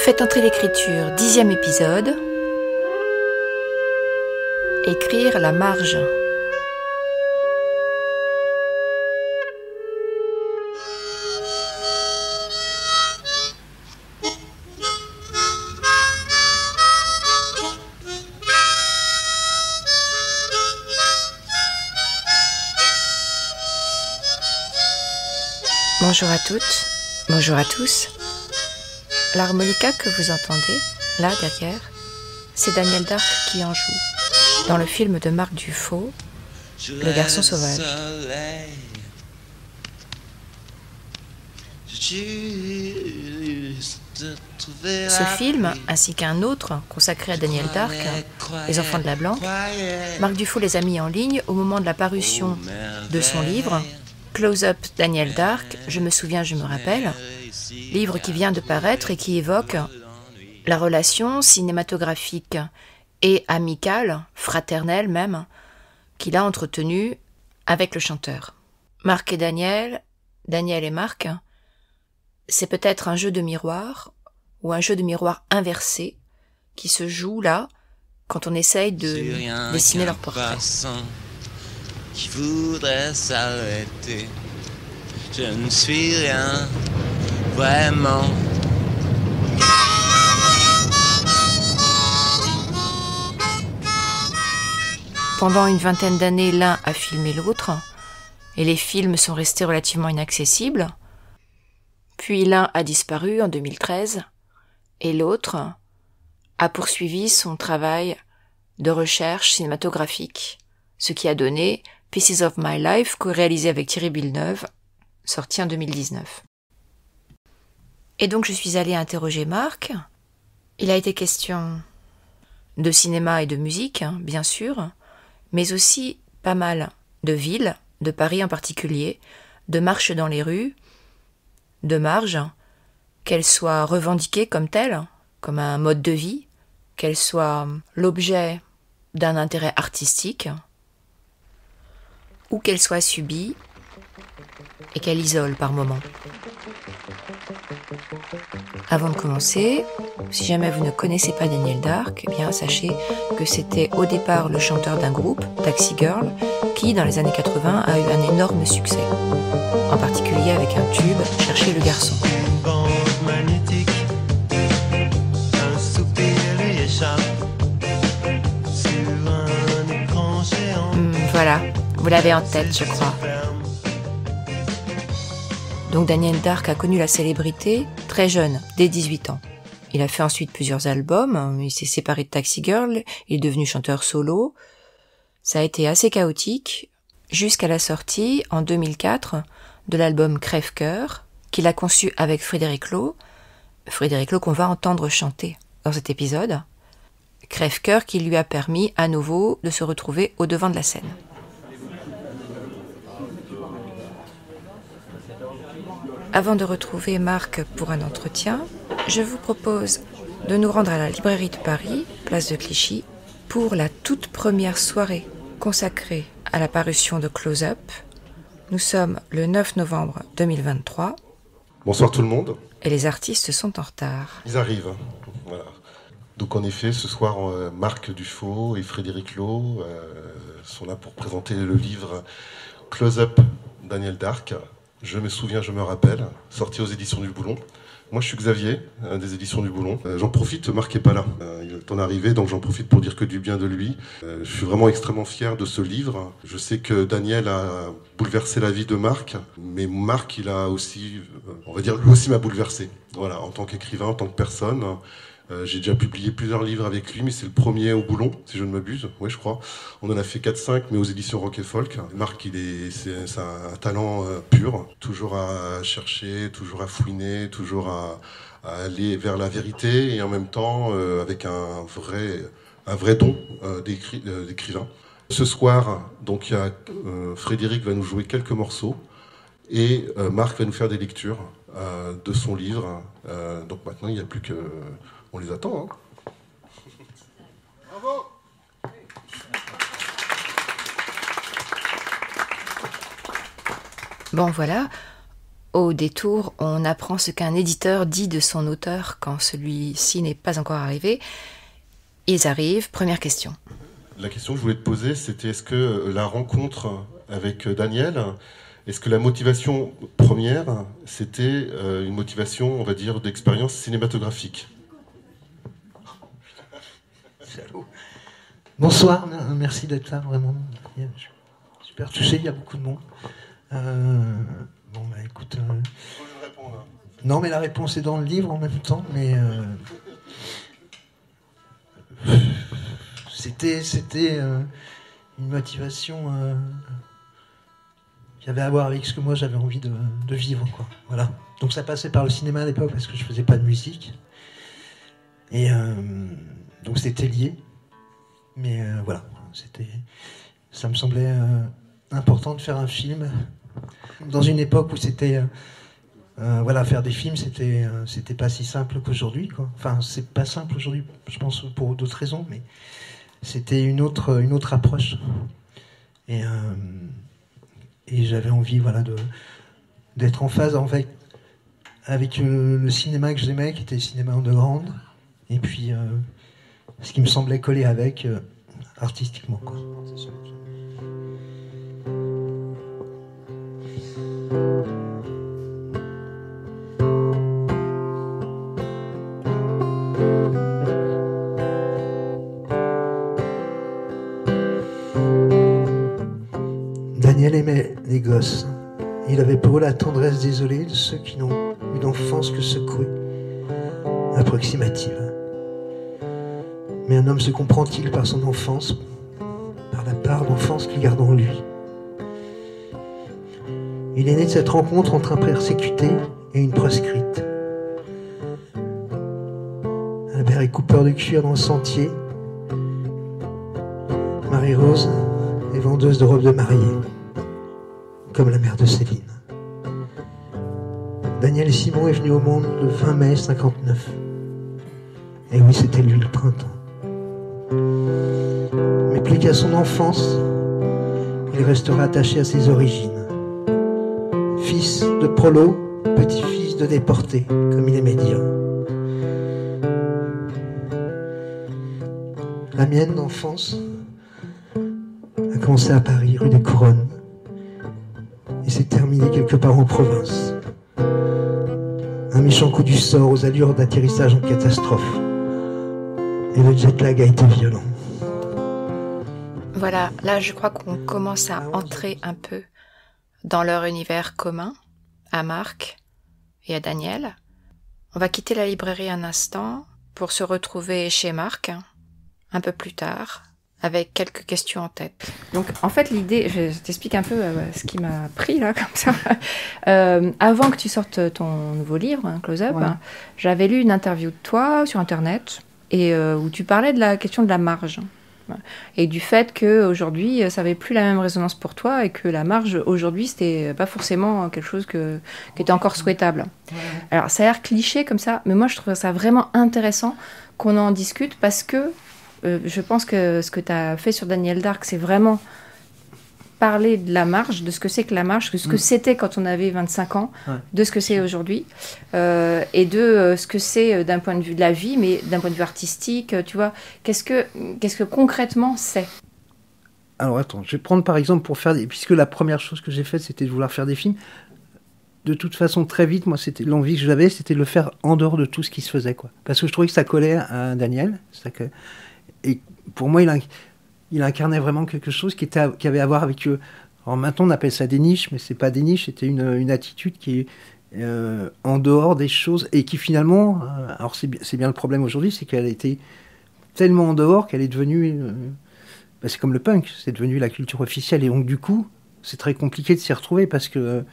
Faites entrer l'écriture, 10e épisode. Écrire la marge. Bonjour à toutes, bonjour à tous. L'harmonica que vous entendez, là derrière, c'est Daniel Dark qui en joue, dans le film de Marc Dufaux, Le Garçon Sauvage. Ce film, ainsi qu'un autre consacré à Daniel Dark, Les Enfants de la Blanque, Marc Dufaux les a mis en ligne au moment de la parution de son livre Close Up Daniel Dark, Je me souviens, je me rappelle, livre qui vient de paraître et qui évoque la relation cinématographique et amicale, fraternelle même, qu'il a entretenue avec le chanteur. Marc et Daniel, Daniel et Marc, c'est peut-être un jeu de miroir ou un jeu de miroir inversé qui se joue là quand on essaye de dessiner leur portrait. Qui voudrait s'arrêter. Je ne suis rien, vraiment. Pendant une vingtaine d'années, l'un a filmé l'autre, et les films sont restés relativement inaccessibles. Puis l'un a disparu en 2013, et l'autre a poursuivi son travail de recherche cinématographique, ce qui a donné Pieces of My Life, co-réalisé avec Thierry Villeneuve, sorti en 2019. Et donc je suis allée interroger Marc. Il a été question de cinéma et de musique, bien sûr, mais aussi pas mal de villes, de Paris en particulier, de marches dans les rues, de marges, qu'elles soient revendiquées comme telles, comme un mode de vie, qu'elles soient l'objet d'un intérêt artistique, ou qu'elle soit subie et qu'elle isole par moments. Avant de commencer, si jamais vous ne connaissez pas Daniel Dark, eh bien sachez que c'était au départ le chanteur d'un groupe, Taxi Girl, qui dans les années 80 a eu un énorme succès, en particulier avec un tube, Cherchez le garçon. Une bande magnétique, un soupir lui échappe sur un écran géant. Voilà. Vous l'avez en tête, je crois. Donc Daniel Dark a connu la célébrité très jeune, dès 18 ans. Il a fait ensuite plusieurs albums, il s'est séparé de Taxi Girl, il est devenu chanteur solo. Ça a été assez chaotique, jusqu'à la sortie, en 2004, de l'album Crève-Cœur, qu'il a conçu avec Frédéric Lowe qu'on va entendre chanter dans cet épisode. Crève-Cœur qui lui a permis à nouveau de se retrouver au devant de la scène. Avant de retrouver Marc pour un entretien, je vous propose de nous rendre à la librairie de Paris, place de Clichy, pour la toute première soirée consacrée à la parution de Close Up. Nous sommes le 9 novembre 2023. Bonsoir tout le monde. Et les artistes sont en retard. Ils arrivent, voilà. Donc en effet, ce soir, Marc Dufaux et Frédéric Lowe sont là pour présenter le livre Close Up Daniel Dark. Je me souviens, je me rappelle, sorti aux éditions du Boulon. Moi, je suis Xavier, des éditions du Boulon. J'en profite, Marc n'est pas là. Il est le temps d'arriver, donc j'en profite pour dire que du bien de lui. Je suis vraiment extrêmement fier de ce livre. Je sais que Daniel a bouleversé la vie de Marc, mais Marc, il a aussi, on va dire, lui aussi m'a bouleversé. Voilà, en tant qu'écrivain, en tant que personne. J'ai déjà publié plusieurs livres avec lui, mais c'est le premier au Boulon, si je ne m'abuse. Oui, je crois. On en a fait 4-5, mais aux éditions Rock et Folk. Marc, c'est un talent pur. Toujours à chercher, toujours à fouiner, toujours à aller vers la vérité, et en même temps avec un vrai don d'écrivain. Ce soir, donc, il y a, Frédéric va nous jouer quelques morceaux, et Marc va nous faire des lectures de son livre. Donc maintenant, il n'y a plus que... On les attend, hein. Bravo. Bon, voilà. Au détour, on apprend ce qu'un éditeur dit de son auteur quand celui-ci n'est pas encore arrivé. Ils arrivent, première question. La question que je voulais te poser, c'était est-ce que la rencontre avec Daniel, est-ce que la motivation première, c'était une motivation, on va dire, d'expérience cinématographique? Bonsoir, merci d'être là, vraiment. Je suis super touché, il y a beaucoup de monde. Bon, bah écoute. Faut que je réponde, hein. Non, mais la réponse est dans le livre en même temps, mais. C'était une motivation qui avait à voir avec ce que moi j'avais envie de vivre, quoi. Voilà. Donc ça passait par le cinéma à l'époque parce que je faisais pas de musique. Et donc c'était lié. Mais voilà, ça me semblait important de faire un film dans une époque où c'était voilà, faire des films, c'était pas si simple qu'aujourd'hui, quoi. Enfin, c'est pas simple aujourd'hui, je pense, pour d'autres raisons, mais c'était une autre approche. Et j'avais envie, voilà, d'être en phase avec le cinéma que j'aimais, qui était le cinéma underground, et puis ce qui me semblait coller avec artistiquement, quoi. Daniel aimait les gosses. Il avait pour eux la tendresse désolée de ceux qui n'ont eu d'enfance que secouée, approximative. Mais un homme se comprend-il par son enfance, par la part d'enfance qu'il garde en lui? Il est né de cette rencontre entre un persécuté et une proscrite. Albert est coupeur de cuir dans le sentier. Marie-Rose est vendeuse de robes de mariée, comme la mère de Céline. Daniel Simon est venu au monde le 20 mai 59. Et oui, c'était lui le printemps. Mais plus qu'à son enfance, il restera attaché à ses origines. Fils de prolo, petit-fils de déporté, comme il aimait dire. La mienne d'enfance a commencé à Paris, rue des Couronnes, et s'est terminée quelque part en province. Un méchant coup du sort aux allures d'atterrissage en catastrophe. Et le jet lag a été violent. Voilà, là je crois qu'on commence à entrer un peu dans leur univers commun, à Marc et à Daniel. On va quitter la librairie un instant pour se retrouver chez Marc, un peu plus tard, avec quelques questions en tête. Donc en fait l'idée, je t'explique un peu ce qui m'a pris là comme ça. Avant que tu sortes ton nouveau livre, Close Up, ouais. J'avais lu une interview de toi sur internet et où tu parlais de la question de la marge. Et du fait qu'aujourd'hui, ça n'avait plus la même résonance pour toi et que la marge, aujourd'hui, c'était pas forcément quelque chose qui était encore souhaitable. Ouais. Alors, ça a l'air cliché comme ça, mais moi, je trouve ça vraiment intéressant qu'on en discute parce que je pense que ce que tu as fait sur Daniel Dark, c'est vraiment parler de la marge, de ce que c'est que la marge, de ce que c'était quand on avait 25 ans, ouais. De ce que c'est aujourd'hui, et de ce que c'est d'un point de vue de la vie, mais d'un point de vue artistique, tu vois. Qu'est-ce que concrètement c'est ? Alors attends, je vais prendre par exemple pour faire puisque la première chose que j'ai faite, c'était de vouloir faire des films. De toute façon, très vite, moi, c'était l'envie que j'avais, c'était de le faire en dehors de tout ce qui se faisait, quoi. Parce que je trouvais que ça collait à Daniel. Et pour moi, il incarnait vraiment quelque chose qui avait à voir avec... alors maintenant, on appelle ça des niches, mais c'est pas des niches, c'était une attitude qui est en dehors des choses, et qui finalement... alors c'est bien le problème aujourd'hui, c'est qu'elle a été tellement en dehors qu'elle est devenue... c'est comme le punk, c'est devenu la culture officielle, et donc du coup, c'est très compliqué de s'y retrouver, parce que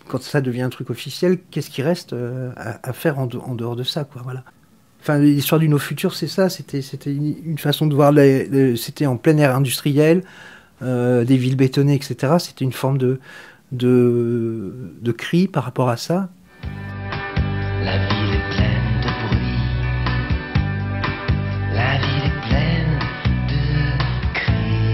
quand ça devient un truc officiel, qu'est-ce qui reste à faire en dehors de ça, quoi, voilà. Enfin, l'histoire du No Future, c'est ça, c'était une façon de voir, c'était en plein air industriel, des villes bétonnées, etc. C'était une forme de cri par rapport à ça. La ville est pleine de bruit, la ville est pleine de cris.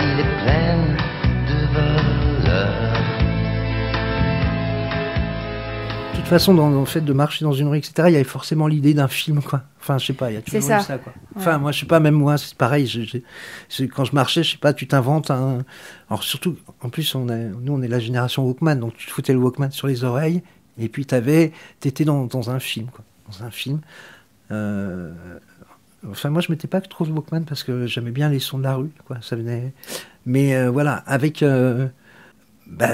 ville est pleine de voleurs. De toute façon, dans le fait de marcher dans une rue, etc., il y avait forcément l'idée d'un film, quoi. Enfin, je sais pas, il y a toujours C'est ça. eu ça, quoi. Enfin, moi, je sais pas, même moi, c'est pareil. Quand je marchais, je sais pas, tu t'inventes un... Alors, surtout, en plus, nous, on est la génération Walkman, donc tu te foutais le Walkman sur les oreilles, et puis t'étais dans un film, quoi. Dans un film. Enfin, moi, je mettais pas trop de Walkman parce que j'aimais bien les sons de la rue, quoi. Ça venait... Mais voilà, avec...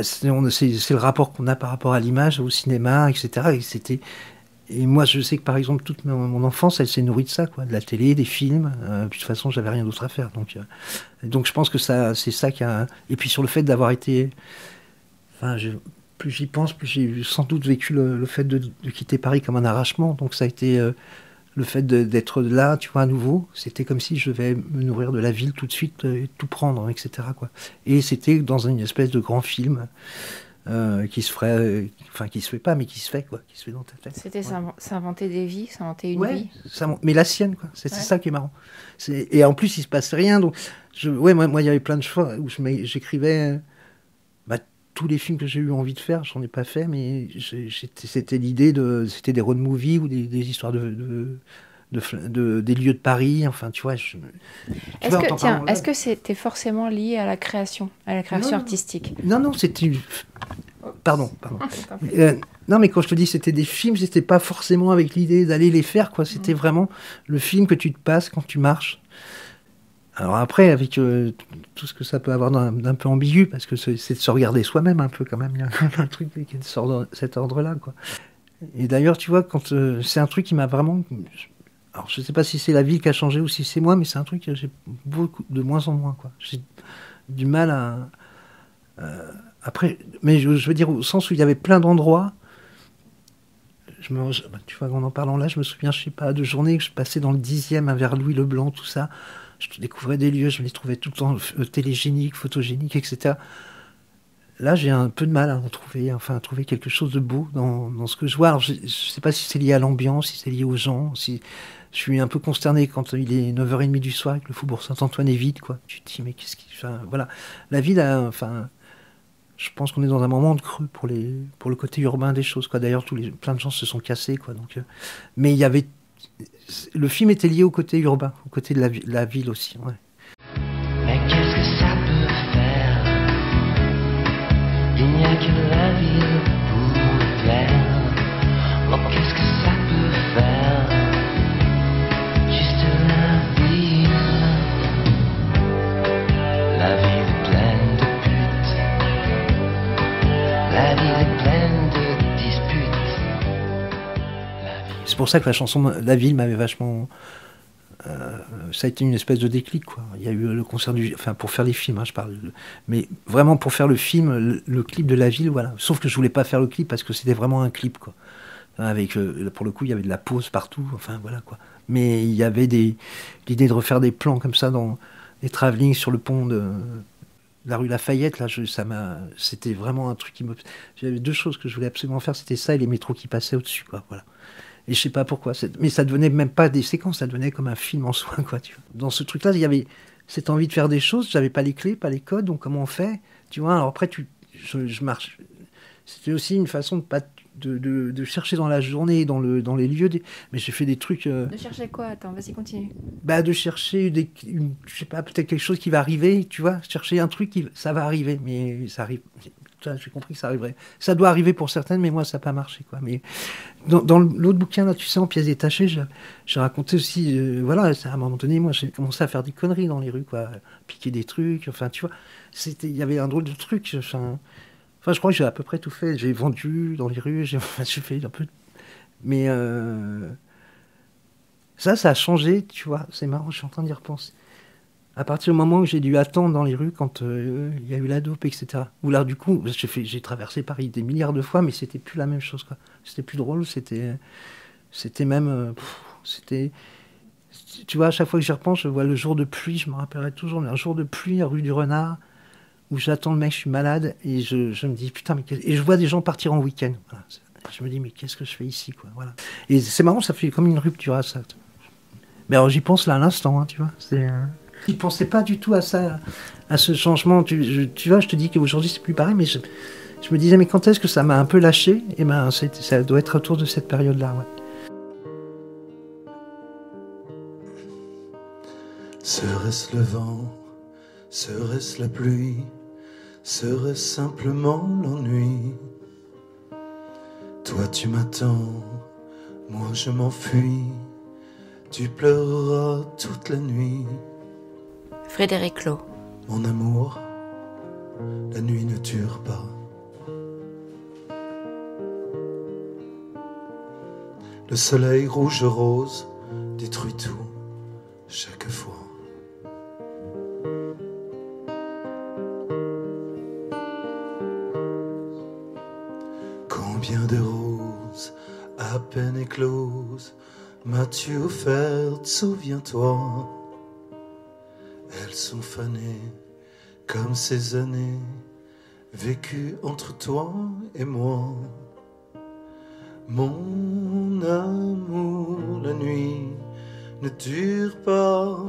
c'est le rapport qu'on a par rapport à l'image, au cinéma, etc. Et moi, je sais que par exemple, toute mon enfance, elle s'est nourrie de ça, quoi, de la télé, des films. Puis de toute façon, j'avais rien d'autre à faire. Donc je pense que c'est ça qui a. Et puis sur le fait d'avoir été. Enfin, plus j'y pense, plus j'ai sans doute vécu le fait de quitter Paris comme un arrachement. Donc ça a été le fait d'être là, tu vois, à nouveau. C'était comme si je devais me nourrir de la ville tout de suite, tout prendre, etc., quoi. Et c'était dans une espèce de grand film. Qui se ferait, enfin qui se fait pas, mais qui se fait, quoi, qui se fait dans ta tête. C'était s'inventer des vies, s'inventer une Ouais, vie. mais la sienne, quoi. C'est ça qui est marrant. Et en plus, il se passe rien. Donc, moi, il y avait plein de fois où j'écrivais tous les films que j'ai eu envie de faire. J'en ai pas fait, mais c'était l'idée c'était des road movies ou des histoires des lieux de Paris. Enfin, tu vois. Est-ce que c'était forcément lié à la création artistique? Non, c'était. Pardon. Non, mais quand je te dis c'était des films, c'était pas forcément avec l'idée d'aller les faire, quoi. C'était vraiment le film que tu te passes quand tu marches. Alors après, avec tout ce que ça peut avoir d'un peu ambigu, parce que c'est de se regarder soi-même un peu quand même. Il y a quand même un truc qui sort de cet ordre-là, quoi. Et d'ailleurs, tu vois, quand c'est un truc qui m'a vraiment... Alors, je sais pas si c'est la ville qui a changé ou si c'est moi, mais c'est un truc que j'ai de moins en moins, quoi. J'ai du mal à... après, mais je veux dire, au sens où il y avait plein d'endroits... tu vois, en parlant là, je me souviens, je sais pas, de journées que je passais dans le 10e vers Louis Leblanc, tout ça. Je découvrais des lieux, je les trouvais tout le temps télégéniques, photogéniques, etc. Là, j'ai un peu de mal à trouver quelque chose de beau dans ce que je vois. Alors, je ne sais pas si c'est lié à l'ambiance, si c'est lié aux gens, si je suis un peu consterné quand il est 9h30 du soir et que le Faubourg Saint-Antoine est vide, quoi. Tu te dis, mais qu'est-ce qu'il... Enfin, voilà. La ville je pense qu'on est dans un moment de creux pour le côté urbain des choses, quoi. D'ailleurs, plein de gens se sont cassés, quoi. Donc, mais il y avait... Le film était lié au côté urbain, au côté de la ville aussi, ouais. Mais qu'est-ce que ça peut faire? Il n'y a que la ville pour me plaire. Oh, qu'est-ce que ça peut faire? Juste la ville. La ville est pleine de putes. La ville est pleine de disputes. C'est pour ça que la chanson La Ville m'avait vachement... ça a été une espèce de déclic, quoi. Il y a eu le concert enfin, pour faire les films, hein, je parle. Mais vraiment, pour faire le film, le clip de La Ville, voilà. Sauf que je voulais pas faire le clip parce que c'était vraiment un clip, quoi. Avec, pour le coup, il y avait de la pause partout, enfin, voilà, quoi. Mais il y avait l'idée de refaire des plans comme ça dans des travelling sur le pont de la rue Lafayette, là, c'était vraiment un truc qui me... J'avais deux choses que je voulais absolument faire, c'était ça et les métros qui passaient au-dessus, quoi, voilà. Et je sais pas pourquoi, mais ça devenait même pas des séquences, ça devenait comme un film en soi, quoi, tu vois. Dans ce truc-là, il y avait cette envie de faire des choses, j'avais pas les clés, pas les codes, donc comment on fait, tu vois. Alors après, je marche. C'était aussi une façon de chercher dans la journée, dans les lieux, mais j'ai fait des trucs... De chercher quoi? Attends, vas-y, continue. De chercher, je sais pas, peut-être quelque chose qui va arriver, tu vois, chercher un truc, ça va arriver, mais ça arrive... J'ai compris que ça arriverait. Ça doit arriver pour certaines, mais moi, ça n'a pas marché, quoi. Mais dans l'autre bouquin, là, tu sais, en pièces détachées, j'ai raconté aussi... voilà, à un moment donné, moi, j'ai commencé à faire des conneries dans les rues, quoi. Piquer des trucs, enfin, tu vois. Il y avait un drôle de truc. Enfin, je crois que j'ai à peu près tout fait. J'ai vendu dans les rues, j'ai fait un peu... Mais ça a changé, tu vois. C'est marrant, je suis en train d'y repenser. À partir du moment où j'ai dû attendre dans les rues quand il y a eu la dope, etc. Où là, du coup, j'ai traversé Paris des milliards de fois, mais c'était plus la même chose, quoi. C'était plus drôle, c'était même... tu vois, à chaque fois que j'y repense, je vois le jour de pluie, je me rappellerai toujours, un jour de pluie à rue du Renard, où j'attends le mec, je suis malade, et je me dis, putain, et je vois des gens partir en week-end. Voilà. Je me dis, mais qu'est-ce que je fais ici, quoi. Voilà. Et c'est marrant, ça fait comme une rupture à ça. Mais alors, j'y pense là à l'instant, hein, tu vois. Je ne pensais pas du tout à ça à ce changement. Tu vois, je te dis qu'aujourd'hui c'est plus pareil, mais je me disais, mais quand est-ce que ça m'a un peu lâché? Et ben, ça doit être autour de cette période-là, ouais. Serait-ce le vent? Serait-ce la pluie? Serait-ce simplement l'ennui? Toi tu m'attends, moi je m'enfuis. Tu pleureras toute la nuit. Frédéric Lo. Mon amour, la nuit ne dure pas. Le soleil rouge-rose détruit tout chaque fois. Combien de roses à peine écloses m'as-tu offertes, souviens-toi. Elles sont fanées comme ces années vécues entre toi et moi. Mon amour, la nuit ne dure pas.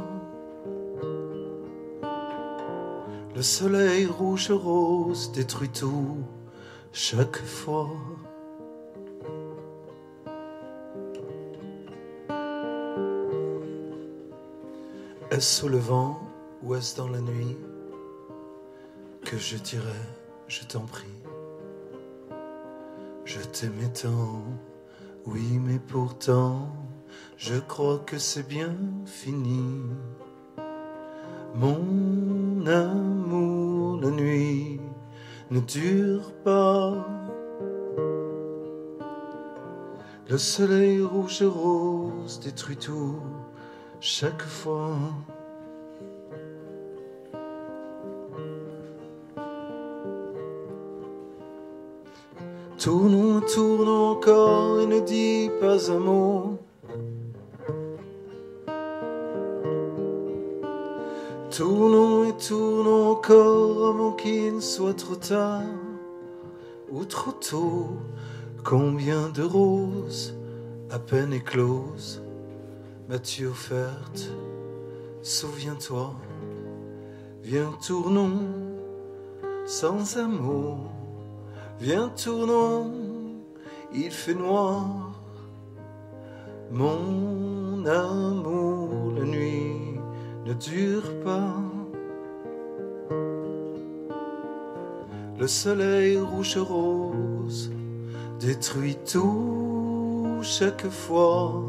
Le soleil rouge-rose détruit tout chaque fois. Est-ce sous le vent ou est-ce dans la nuit que je dirais, je t'en prie, je t'aimais tant, oui mais pourtant je crois que c'est bien fini. Mon amour, la nuit ne dure pas. Le soleil rouge-rose détruit tout chaque fois. Tournons, tournons encore et ne dis pas un mot. Tournons et tournons encore avant qu'il ne soit trop tard ou trop tôt. Combien de roses à peine écloses m'as-tu offerte, souviens-toi. Viens tournons sans amour. Viens tournons, il fait noir. Mon amour, la nuit ne dure pas. Le soleil rouge-rose détruit tout chaque fois.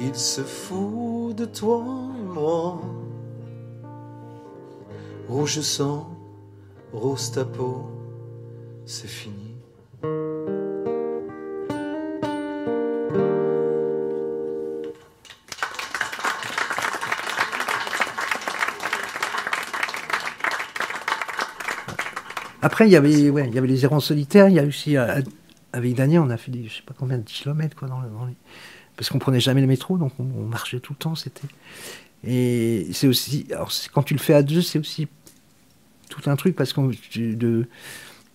Il se fout de toi et moi. Rouge sang, rose ta peau, c'est fini. Après, il y avait les errants solitaires. Il y a aussi, avec Daniel, on a fait je sais pas combien de kilomètres, quoi, parce qu'on prenait jamais le métro, donc on marchait tout le temps. Et c'est aussi, alors quand tu le fais à deux, c'est aussi tout un truc parce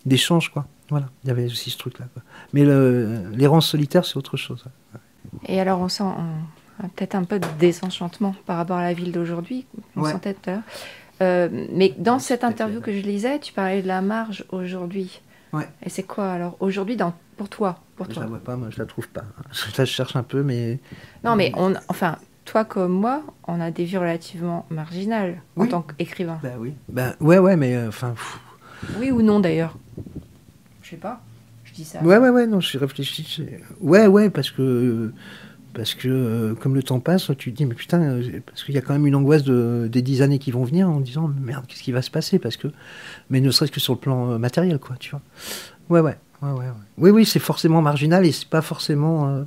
d'échange, quoi. Voilà, il y avait aussi ce truc-là, quoi. Mais l'errance solitaire, c'est autre chose. Et alors, on sent peut-être un peu de désenchantement par rapport à la ville d'aujourd'hui. On sentait tout à l'heure. Mais dans cette interview que je lisais, tu parlais de la marge aujourd'hui. Ouais. Et c'est quoi alors aujourd'hui pour toi Je la vois pas, moi je la trouve pas. Je cherche un peu, mais... Non, mais toi comme moi, on a des vies relativement marginales en tant qu'écrivain. Bah oui. Ouais, mais enfin... Oui ou non d'ailleurs? Je sais pas. Je dis ça. Ouais, non, je réfléchis. Ouais, parce que comme le temps passe, tu te dis, mais putain, parce qu'il y a quand même une angoisse des 10 années qui vont venir en disant, merde, qu'est-ce qui va se passer? Mais ne serait-ce que sur le plan matériel, quoi, tu vois. Ouais. Oui, c'est forcément marginal et c'est pas forcément...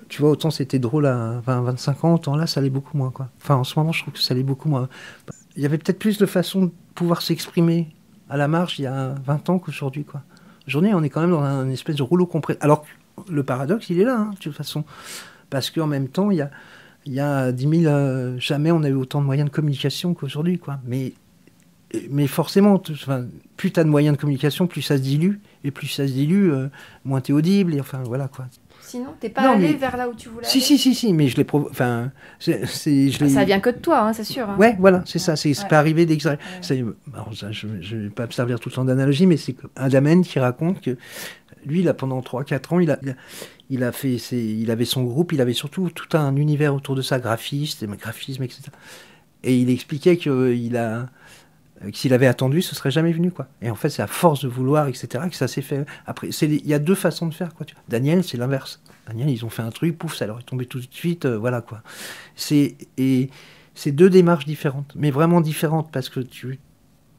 tu vois, autant c'était drôle à 20-25 ans, autant là, ça l'est beaucoup moins, quoi. Enfin, en ce moment, je trouve que ça l'est beaucoup moins. Il y avait peut-être plus de façons de pouvoir s'exprimer à la marge il y a 20 ans qu'aujourd'hui, quoi. Aujourd'hui, on est quand même dans un espèce de rouleau compresseur. Alors, le paradoxe, il est là, de toute façon. Parce qu'en même temps, il y a 10 000... jamais on a eu autant de moyens de communication qu'aujourd'hui, quoi. Mais forcément, plus tu as de moyens de communication, plus ça se dilue. Et plus ça se dilue, moins tu es audible. Et enfin, voilà, quoi. Sinon, t'es pas Non, allé mais- vers là où tu voulais Si, mais je l'ai enfin, je l'ai... Ça vient que de toi, hein, c'est sûr. Hein. Ouais, voilà, c'est ça, c'est Ouais. pas arrivé d'extérieur. Ouais. Alors ça, je vais pas me servir tout le temps d'analogie, mais c'est un Damen qui raconte que lui, là, pendant 3-4 ans, il avait son groupe, il avait surtout tout un univers autour de ça, graphisme, etc. Et il expliquait que s'il avait attendu, ce serait jamais venu, quoi. Et en fait, c'est à force de vouloir, etc., que ça s'est fait. Après, il y a deux façons de faire, quoi. Daniel, c'est l'inverse. Daniel, ils ont fait un truc, pouf, ça leur est tombé tout de suite, voilà, quoi. C'est deux démarches différentes, mais vraiment différentes, parce que tu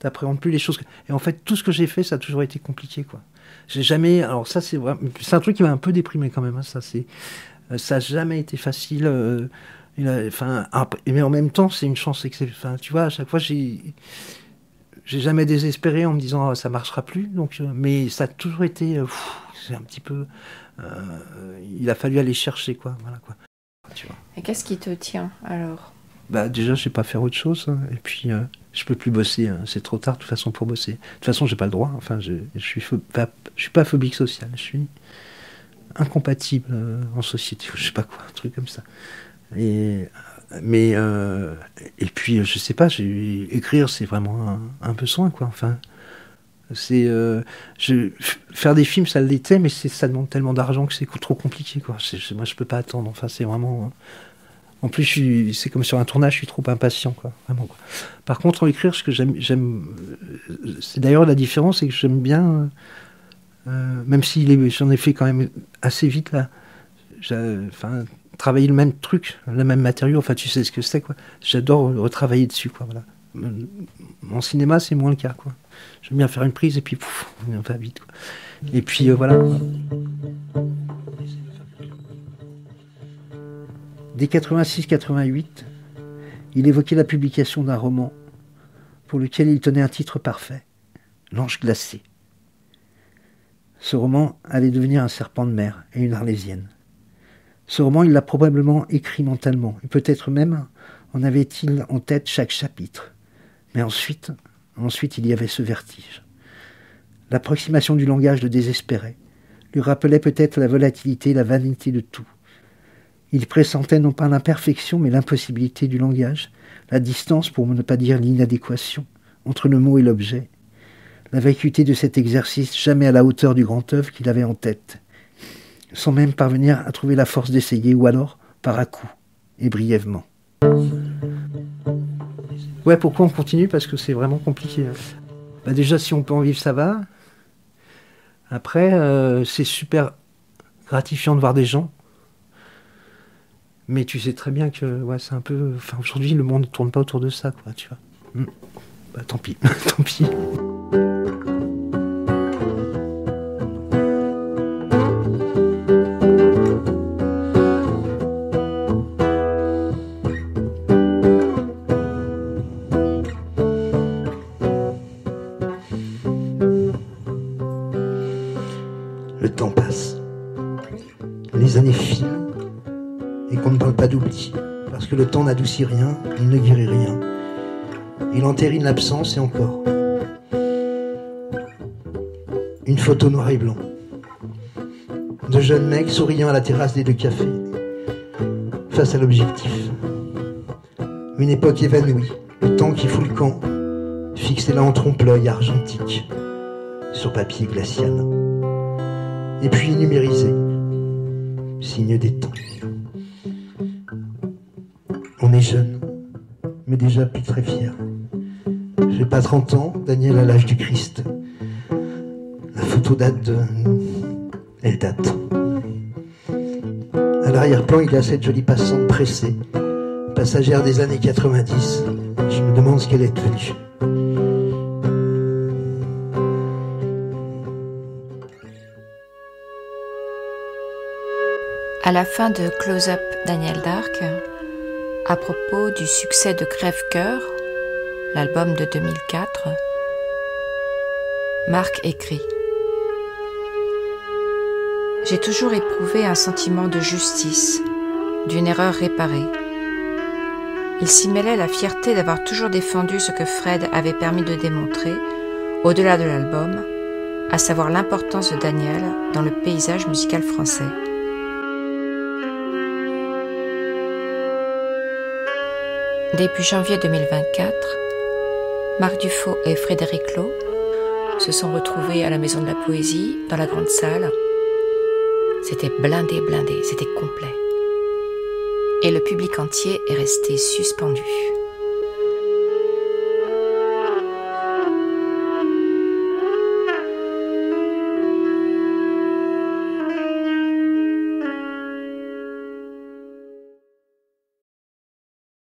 n'appréhendes plus les choses. Et en fait, tout ce que j'ai fait, ça a toujours été compliqué, quoi. J'ai jamais... Alors ça, c'est un truc qui m'a un peu déprimé, quand même, hein, ça n'a jamais été facile... mais en même temps, c'est une chance. Tu vois, à chaque fois, j'ai jamais désespéré en me disant ça marchera plus. Donc, mais ça a toujours été, c'est un petit peu. Il a fallu aller chercher, quoi. Voilà, quoi. Tu vois. Et qu'est-ce qui te tient alors? Bah déjà, je sais pas faire autre chose. Hein. Et puis, je peux plus bosser. Hein. C'est trop tard de toute façon pour bosser. De toute façon, j'ai pas le droit. Enfin, je suis pas phobique social. Je suis incompatible en société. Je sais pas quoi, un truc comme ça. Et puis je sais pas, écrire c'est vraiment un besoin, quoi. Enfin, faire des films ça l'était, mais ça demande tellement d'argent que c'est trop compliqué, quoi. Moi je peux pas attendre. Enfin c'est vraiment. En plus c'est comme sur un tournage, je suis trop impatient, quoi. Vraiment, quoi. Par contre écrire, ce que j'aime, c'est d'ailleurs la différence, c'est que j'aime bien, même si j'en ai fait quand même assez vite là. Enfin. Travailler le même truc, le même matériau, enfin tu sais ce que c'est, quoi. J'adore retravailler dessus, quoi, voilà. En cinéma, c'est moins le cas, quoi. J'aime bien faire une prise et puis pouf, on va vite, quoi. Et puis voilà. Dès 86-88, il évoquait la publication d'un roman pour lequel il tenait un titre parfait, L'Ange glacé. Ce roman allait devenir un serpent de mer et une arlésienne. Ce roman, il l'a probablement écrit mentalement, et peut-être même en avait-il en tête chaque chapitre. Mais ensuite, il y avait ce vertige. L'approximation du langage le désespérait, lui rappelait peut-être la volatilité, la vanité de tout. Il pressentait non pas l'imperfection, mais l'impossibilité du langage, la distance, pour ne pas dire l'inadéquation, entre le mot et l'objet, la vacuité de cet exercice jamais à la hauteur du grand œuvre qu'il avait en tête, sans même parvenir à trouver la force d'essayer, ou alors par à-coups, et brièvement. Ouais, pourquoi on continue? Parce que c'est vraiment compliqué. Bah déjà, si on peut en vivre, ça va. Après, c'est super gratifiant de voir des gens. Mais tu sais très bien que ouais, c'est un peu... Enfin, aujourd'hui, le monde ne tourne pas autour de ça, quoi, tu vois. Bah, tant pis, tant pis. Le temps passe. Les années filent et qu'on ne parle pas d'oubli. Parce que le temps n'adoucit rien, il ne guérit rien. Il entérine l'absence et encore. Une photo noir et blanc. De jeunes mecs souriant à la terrasse des deux cafés. Face à l'objectif. Une époque évanouie. Le temps qui fout le camp. Fixé là en trompe-l'œil argentique. Sur papier glacial. Et puis numérisé, signe des temps. On est jeune, mais déjà plus très fier. J'ai pas 30 ans, Daniel à l'âge du Christ. La photo date de... Elle date. À l'arrière-plan, il y a cette jolie passante pressée, passagère des années 90. Je me demande ce qu'elle est devenue. À la fin de Close-up Daniel Dark, à propos du succès de Crève-Cœur, l'album de 2004, Marc écrit « J'ai toujours éprouvé un sentiment de justice, d'une erreur réparée. Il s'y mêlait la fierté d'avoir toujours défendu ce que Fred avait permis de démontrer, au-delà de l'album, à savoir l'importance de Daniel dans le paysage musical français. Début janvier 2024, Marc Dufaux et Frédéric Loh se sont retrouvés à la Maison de la Poésie, dans la grande salle. C'était blindé, c'était complet. Et le public entier est resté suspendu.